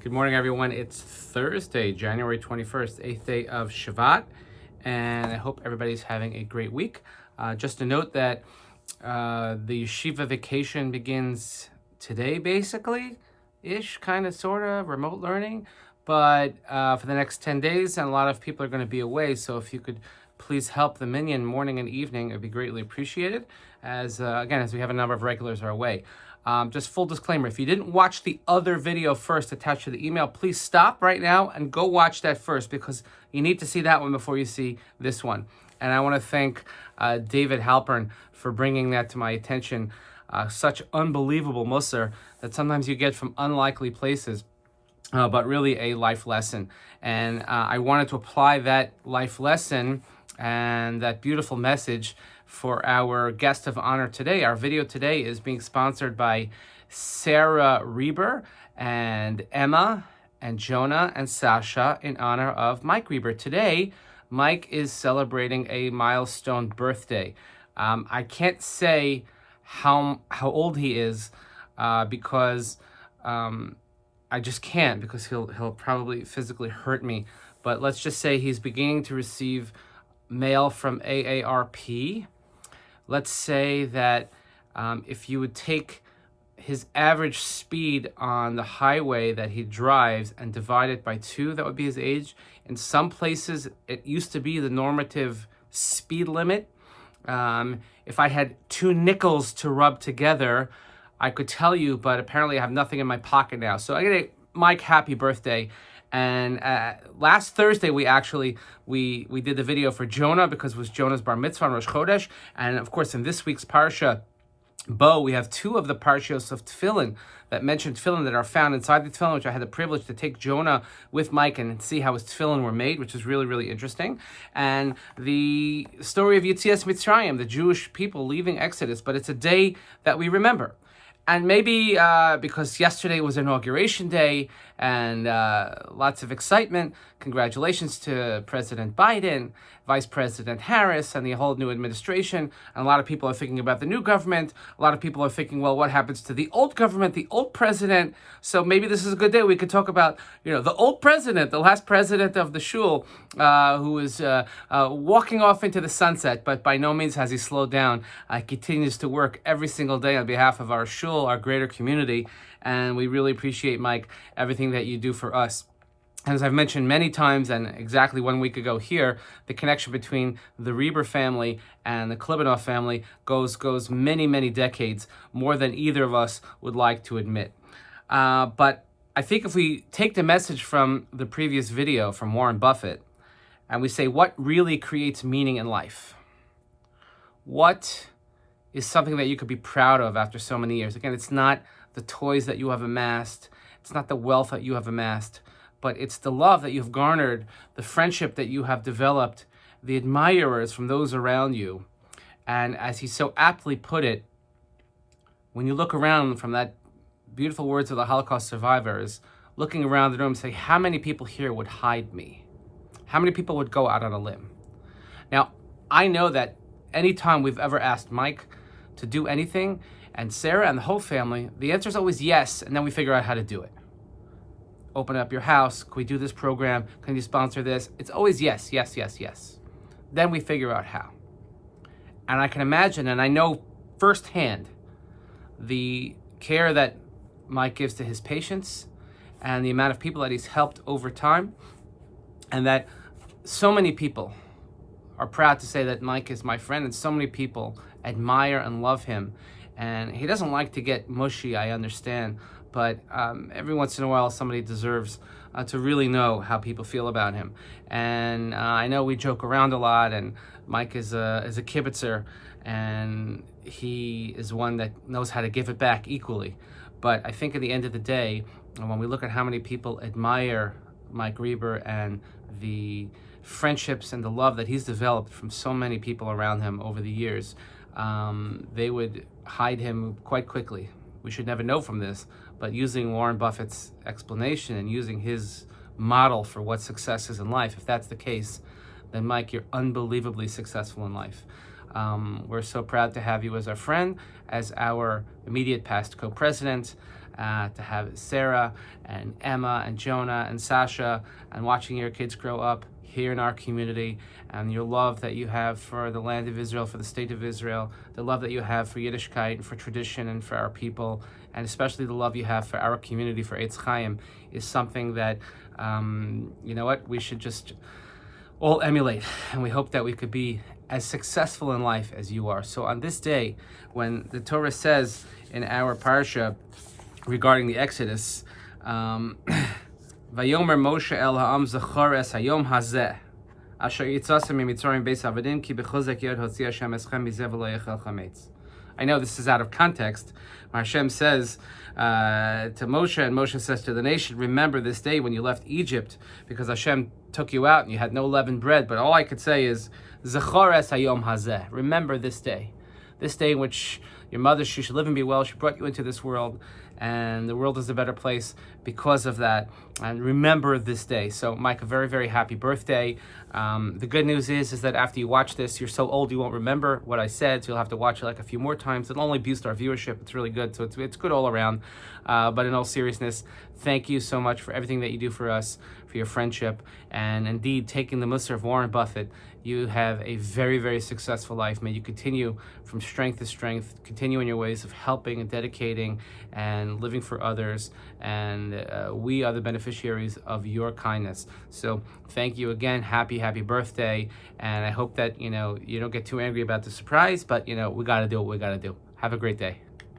Good morning, everyone. It's Thursday, January 21st, 8th day of Shabbat, and I hope everybody's having a great week. Just a note that the yeshiva vacation begins today, basically, kind of, sort of, remote learning, but for the next 10 days, and a lot of people are going to be away, so if you could please help the minyan morning and evening, it would be greatly appreciated, as we have a number of regulars are away. Just full disclaimer, if you didn't watch the other video first attached to the email, please stop right now and go watch that first, because you need to see that one before you see this one. And I want to thank David Halpern for bringing that to my attention. Such unbelievable mussar that sometimes you get from unlikely places, but really a life lesson. And I wanted to apply that life lesson and that beautiful message for our guest of honor today. Our video today is being sponsored by Sarah Rieber and Emma and Jonah and Sasha in honor of Mike Rieber. Today, Mike is celebrating a milestone birthday. I can't say how old he is because I just can't, because he'll probably physically hurt me. But let's just say he's beginning to receive mail from AARP. Let's say that if you would take his average speed on the highway that he drives and divide it by 2, that would be his age. In some places, it used to be the normative speed limit. If I had 2 nickels to rub together, I could tell you, but apparently I have nothing in my pocket now. So I'm gonna, Mike, happy birthday. And last Thursday, we did the video for Jonah, because it was Jonah's bar mitzvah on Rosh Chodesh. And of course, in this week's parsha, Bo, we have 2 of the parshas of tefillin that mention tefillin that are found inside the tefillin, which I had the privilege to take Jonah with Mike and see how his tefillin were made, which is really, really interesting. And the story of Yetzias Mitzrayim, the Jewish people leaving Exodus, but it's a day that we remember. And maybe because yesterday was Inauguration Day and lots of excitement, congratulations to President Biden, Vice President Harris, and the whole new administration. And a lot of people are thinking about the new government. A lot of people are thinking, well, what happens to the old government, the old president? So maybe this is a good day. We could talk about, the old president, the last president of the shul, who is walking off into the sunset, but by no means has he slowed down. Continues to work every single day on behalf of our shul, our greater community, and we really appreciate, Mike, everything that you do for us. As I've mentioned many times, and exactly 1 week ago here, the connection between the Rieber family and the Klibanoff family goes many, many decades, more than either of us would like to admit. But I think if we take the message from the previous video from Warren Buffett, and we say, what really creates meaning in life? What is something that you could be proud of after so many years? Again, it's not the toys that you have amassed. It's not the wealth that you have amassed. But it's the love that you've garnered, the friendship that you have developed, the admirers from those around you. And as he so aptly put it, when you look around from that beautiful words of the Holocaust survivors, looking around the room and say, how many people here would hide me? How many people would go out on a limb? Now, I know that anytime we've ever asked Mike to do anything, and Sarah and the whole family, the answer is always yes, and then we figure out how to do it. Open up your house. Can we do this program? Can you sponsor this? It's always yes, yes, yes, yes. Then we figure out how. And I can imagine, and I know firsthand, the care that Mike gives to his patients and the amount of people that he's helped over time, and that so many people are proud to say that Mike is my friend, and so many people admire and love him. And he doesn't like to get mushy, I understand, but every once in a while somebody deserves to really know how people feel about him. And I know we joke around a lot, and Mike is a kibitzer, and he is one that knows how to give it back equally. But I think at the end of the day, when we look at how many people admire Mike Rieber and the friendships and the love that he's developed from so many people around him over the years, they would hide him quite quickly. We should never know from this, but using Warren Buffett's explanation and using his model for what success is in life, if that's the case, then Mike, you're unbelievably successful in life. We're so proud to have you as our friend, as our immediate past co-president, to have Sarah and Emma and Jonah and Sasha, and watching your kids grow up here in our community, and your love that you have for the land of Israel, for the state of Israel, the love that you have for Yiddishkeit and for tradition and for our people, and especially the love you have for our community, for Eitz Chaim, is something that, you know what, we should just all emulate. And we hope that we could be as successful in life as you are. So on this day, when the Torah says in our parsha regarding the Exodus, Vayomer Moshe el ha'am zachor es hayom hazeh asher yitzasem mitzrayim beis avadim ki bechozek yod hotzi Hashem eschem mizeh v'lo yechel chametz. I know this is out of context. Hashem says to Moshe, and Moshe says to the nation, remember this day when you left Egypt, because Hashem took you out and you had no leavened bread. But all I could say is, Zachor es hayom hazeh. Remember this day in which your mother, she should live and be well. She brought you into this world, and the world is a better place because of that. And remember this day. So, Mike, a very, very happy birthday. The good news is that after you watch this, you're so old you won't remember what I said, so you'll have to watch it like a few more times. It'll only boost our viewership. It's really good, so it's good all around. But in all seriousness, thank you so much for everything that you do for us, for your friendship, and indeed taking the mussar of Warren Buffett. You have a very, very successful life. May you continue from strength to strength, continue in your ways of helping and dedicating and living for others. And we are the beneficiaries of your kindness. So thank you again. Happy birthday. And I hope that, you don't get too angry about the surprise, but, we got to do what we got to do. Have a great day.